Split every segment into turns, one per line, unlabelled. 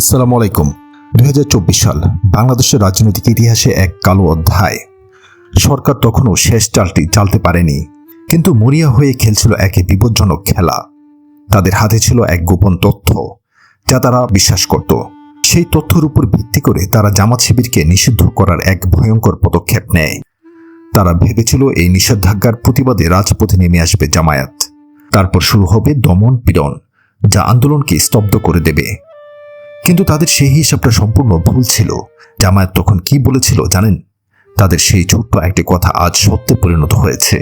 আসসালামু আলাইকুম। 2024 সাল বাংলাদেশের রাজনৈতিক ইতিহাসে এক কালো অধ্যায়। সরকার তখনও শেষ চালটি চালতে পারেনি, কিন্তু মরিয়া হয়ে খেলছিল এক বিপজ্জনক খেলা। তাদের হাতে ছিল এক গোপন তথ্য যা তারা বিশ্বাস করত। সেই তথ্যের উপর ভিত্তি করে তারা জামাত শিবিরকে নিষিদ্ধ করার এক ভয়ঙ্কর পদক্ষেপ নেয়। তারা ভেবেছিল এই নিষেধাজ্ঞার প্রতিবাদে রাজপথে নেমে আসবে জামায়াত। তারপর শুরু হবে দমন পীড়ন, যা আন্দোলনকে স্তব্ধ করে দেবে। কিন্তু তাদের সেই হিসাবটা সম্পূর্ণ ভুল ছিল। জামায়াত তখন কি বলেছিল জানেন? তাদের সেই ছোট্ট একটি কথা আজ সত্যে পরিণত হয়েছে।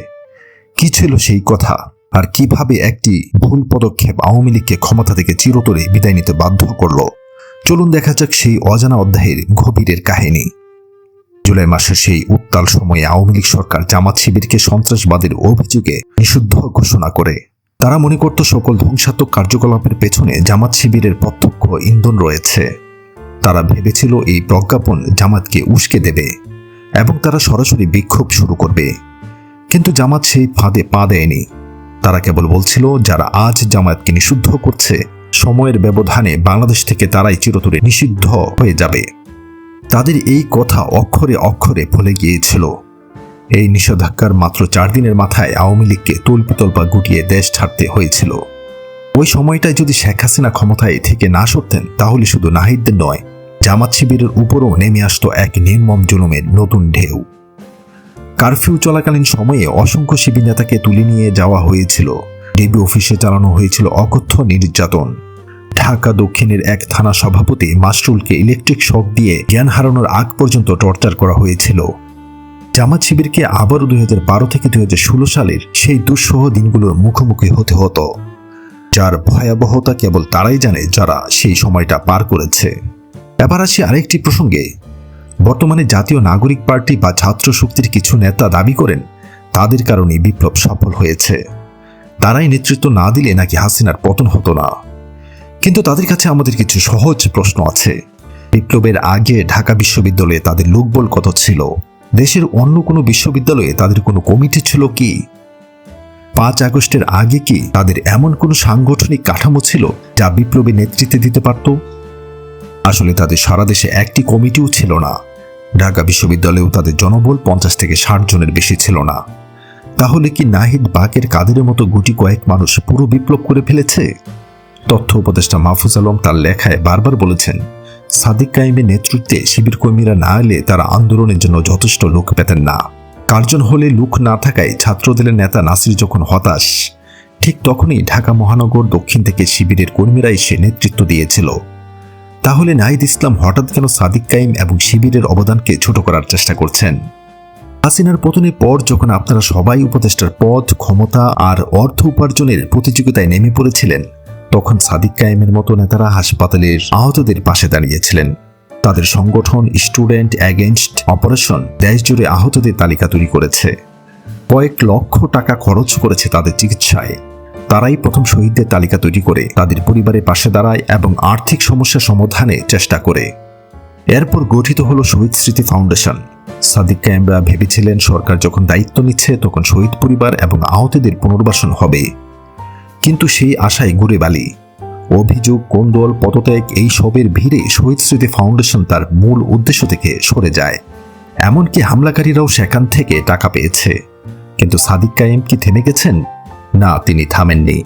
কি ছিল সেই কথা, আর কিভাবে একটি ভুল পদক্ষেপ আওয়ামী লীগকে ক্ষমতা থেকে চিরতরে বিদায় নিতে বাধ্য করল? চলুন দেখা যাক সেই অজানা অধ্যায়ের গভীরের কাহিনী। জুলাই মাসের সেই উত্তাল সময়ে আওয়ামী লীগ সরকার জামাত শিবিরকে সন্ত্রাসবাদের অভিযোগে নিষিদ্ধ ঘোষণা করে। তারা মনে করত সকল ধ্বংসাত্মক কার্যকলাপের পেছনে জামাত শিবিরের প্রত্যক্ষ ইন্ধন রয়েছে। তারা ভেবেছিল এই প্রজ্ঞাপন জামাতকে উস্কে দেবে এবং তারা সরাসরি বিক্ষোভ শুরু করবে। কিন্তু জামাত সেই ফাঁদে পা দেয়নি। তারা কেবল বলছিল, যারা আজ জামায়াতকে নিষিদ্ধ করছে, সময়ের ব্যবধানে বাংলাদেশ থেকে তারাই চিরতরে নিষিদ্ধ হয়ে যাবে। তাদের এই কথা অক্ষরে অক্ষরে ভুলে গিয়েছিল। এই নিষেধাজ্ঞার মাত্র 4 দিনের মাথায় আওয়ামী লীগকে তল্পিতল্পা গুটিয়ে দেশ ছাড়তে হয়েছিল। ওই সময়টায় যদি শেখ হাসিনা ক্ষমতায় থেকে না সরতেন, তাহলে শুধু নাহিদদের নয়, জামাত শিবিরের উপরও নেমে আসত এক নির্মম জুলুমের নতুন ঢেউ। কারফিউ চলাকালীন সময়ে অসংখ্য শিবির নেতাকে তুলে নিয়ে যাওয়া হয়েছিল। ডিবি অফিসে চালানো হয়েছিল অকথ্য নির্যাতন। ঢাকা দক্ষিণের এক থানা সভাপতি মাসরুলকে ইলেকট্রিক শক দিয়ে জ্ঞান হারানোর আগ পর্যন্ত টর্চার করা হয়েছিল। জামাত শিবিরকে আবারও 2012 থেকে 2016 সালের সেই দুঃসহ দিনগুলোর মুখোমুখি হতে হতো, যার ভয়াবহতা কেবল তারাই জানে যারা সেই সময়টা পার করেছে। এবার আসি আরেকটি প্রসঙ্গে। বর্তমানে জাতীয় নাগরিক পার্টি বা ছাত্র শক্তির কিছু নেতা দাবি করেন তাদের কারণে বিপ্লব সফল হয়েছে। তারাই নেতৃত্ব না দিলে নাকি হাসিনার পতন হতো না। কিন্তু তাদের কাছে আমাদের কিছু সহজ প্রশ্ন আছে। বিপ্লবের আগে ঢাকা বিশ্ববিদ্যালয়ে তাদের লোকবল কত ছিল? দেশের অন্য কোনো বিশ্ববিদ্যালয়ে তাদের কোনো কমিটি ছিল কি? 5 আগস্টের আগে কি তাদের এমন কোনো সাংগঠনিক কাঠামো ছিল যা বিপ্লবে নেতৃত্ব দিতে পারত? আসলে তাদের সারা দেশে একটি কমিটিও ছিল না। ঢাকা বিশ্ববিদ্যালয়েও তাদের জনবল 50 থেকে 60 জনের বেশি ছিল না। তাহলে কি নাহিদ, বাকের, কাদেরের মতো গুটি কয়েক মানুষ পুরো বিপ্লব করে ফেলেছে? তথ্য উপদেষ্টা মাহফুজ আলম তার লেখায় বারবার বলেছেন, সাদিক কায়েমের নেতৃত্বে শিবির কর্মীরা না এলে তারা আন্দোলনের জন্য যথেষ্ট লোক পেতেন না। কার্জন হলে লোক না থাকায় ছাত্রদলের নেতা নাসির যখন হতাশ, ঠিক তখনই ঢাকা মহানগর দক্ষিণ থেকে শিবিরের কর্মীরা এসে নেতৃত্ব দিয়েছিল। তাহলে নাহিদ ইসলাম হঠাৎ কেন সাদিক কায়েম এবং শিবিরের অবদানকে ছোট করার চেষ্টা করছেন? হাসিনার পতনের পর যখন আপনারা সবাই উপদেষ্টার পদ, ক্ষমতা আর অর্থ উপার্জনের প্রতিযোগিতায় নেমে পড়েছিলেন, তখন সাদিক কায়েমের মতো নেতারা হাসপাতালের আহতদের পাশে দাঁড়িয়েছিলেন। তাদের সংগঠন স্টুডেন্ট এগেইনস্ট অপারেশন দেশ জুড়ে আহতদের তালিকা তৈরি করেছে। কয়েক লক্ষ টাকা খরচ করেছে তাদের চিকিৎসায়। তারাই প্রথম শহীদদের তালিকা তৈরি করে তাদের পরিবারের পাশে দাঁড়ায় এবং আর্থিক সমস্যা সমাধানে চেষ্টা করে। এরপর গঠিত হলো শহীদ স্মৃতি ফাউন্ডেশন। সাদিক কায়েমরা ভেবেছিলেন সরকার যখন দায়িত্ব নিচ্ছে তখন শহীদ পরিবার এবং আহতদের পুনর্বাসন হবে। কিন্তু সেই আশায় ঘুরে বালি। অভিযোগ, কোন্দল, পদত্যাগ এই সবের ভিড়ে শহীদ স্মৃতি ফাউন্ডেশন তার মূল উদ্দেশ্য থেকে সরে যায়। এমনকি হামলাকারীরাও সেখান থেকে টাকা পেয়েছে। কিন্তু সাদিক কায়েম কি থেমে গেছেন? না, তিনি থামেননি।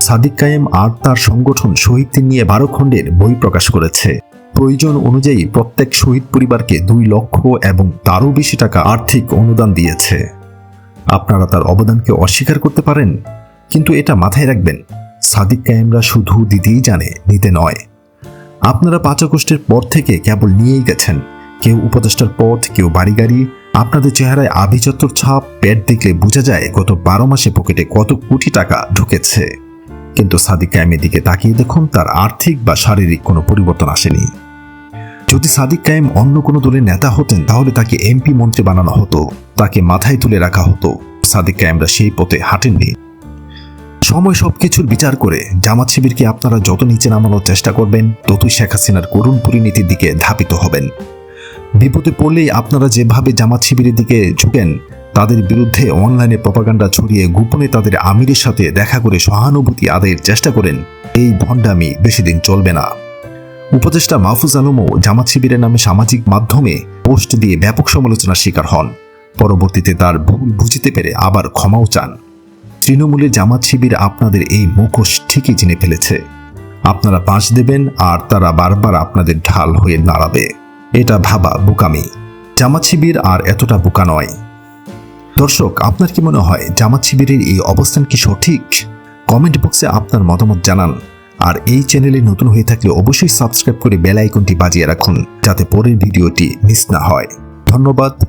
সাদিক কায়েম আর তার সংগঠন শহীদদের নিয়ে 12 খণ্ডের বই প্রকাশ করেছে। প্রয়োজন অনুযায়ী প্রত্যেক শহীদ পরিবারকে 2 লক্ষ এবং তারও বেশি টাকা আর্থিক অনুদান দিয়েছে। আপনারা তার অবদানকে অস্বীকার করতে পারেন, কিন্তু এটা মাথায় রাখবেন, সাদিক কায়েমরা শুধু দিতেই জানে, নিতে নয়। আপনারা 5 আগস্টের পর থেকে কেবল নিয়েই গেছেন। কেউ উপদেষ্টার পদ, কেউ বাড়ি গাড়ি। আপনাদের চেহারায় আভিজাত্যর ছাপ, পেট দেখলে বোঝা যায় গত 12 মাসে পকেটে কত কোটি টাকা ঢুকেছে। কিন্তু সাদিক কায়েমের দিকে তাকিয়ে দেখুন, তার আর্থিক বা শারীরিক কোনো পরিবর্তন আসেনি। যদি সাদিক কায়েম অন্য কোনো দলের নেতা হতেন, তাহলে তাকে এমপি মন্ত্রী বানানো হতো, তাকে মাথায় তুলে রাখা হতো। সাদিক কায়েমরা সেই পথে হাঁটেননি। সময় সবকিছুর বিচার করে জামাত শিবিরকে আপনারা যত নিচে নামানোর চেষ্টা করবেন, ততই শেখ হাসিনার করুণ পরিণতির দিকে ধাবিত হবেন। বিপদে পড়লেই আপনারা যেভাবে জামাত শিবিরের দিকে ঝুঁকেন, তাদের বিরুদ্ধে অনলাইনে প্রপাগান্ডা ছড়িয়ে গোপনে তাদের আমিরের সাথে দেখা করে সহানুভূতি আদায়ের চেষ্টা করেন, এই ভণ্ডামি বেশি দিন চলবে না। উপদেষ্টা মাহফুজ আলমও জামাত শিবিরের নামে সামাজিক মাধ্যমে পোস্ট দিয়ে ব্যাপক সমালোচনার শিকার হন। পরবর্তীতে তার ভুল বুঝতে পেরে আবার ক্ষমাও চান। তৃণমূলের জামাত শিবির আপনাদের এই মুখোশ ঠিকই চিনে ফেলেছে। আপনারা বাঁশ দেবেন আর তারা বারবার আপনাদের ঢাল হয়ে দাঁড়াবে। এটা ভাবা বোকামি। জামাত শিবির আর এতটা বোকা নয়। দর্শক, আপনার কি মনে হয় জামাত শিবিরের এই অবস্থান কি সঠিক? কমেন্ট বক্সে আপনার মতামত জানান। আর এই চ্যানেলে নতুন হয়ে থাকলে অবশ্যই সাবস্ক্রাইব করে বেল আইকনটি বাজিয়ে রাখুন, যাতে পরের ভিডিওটি মিস না হয়। ধন্যবাদ।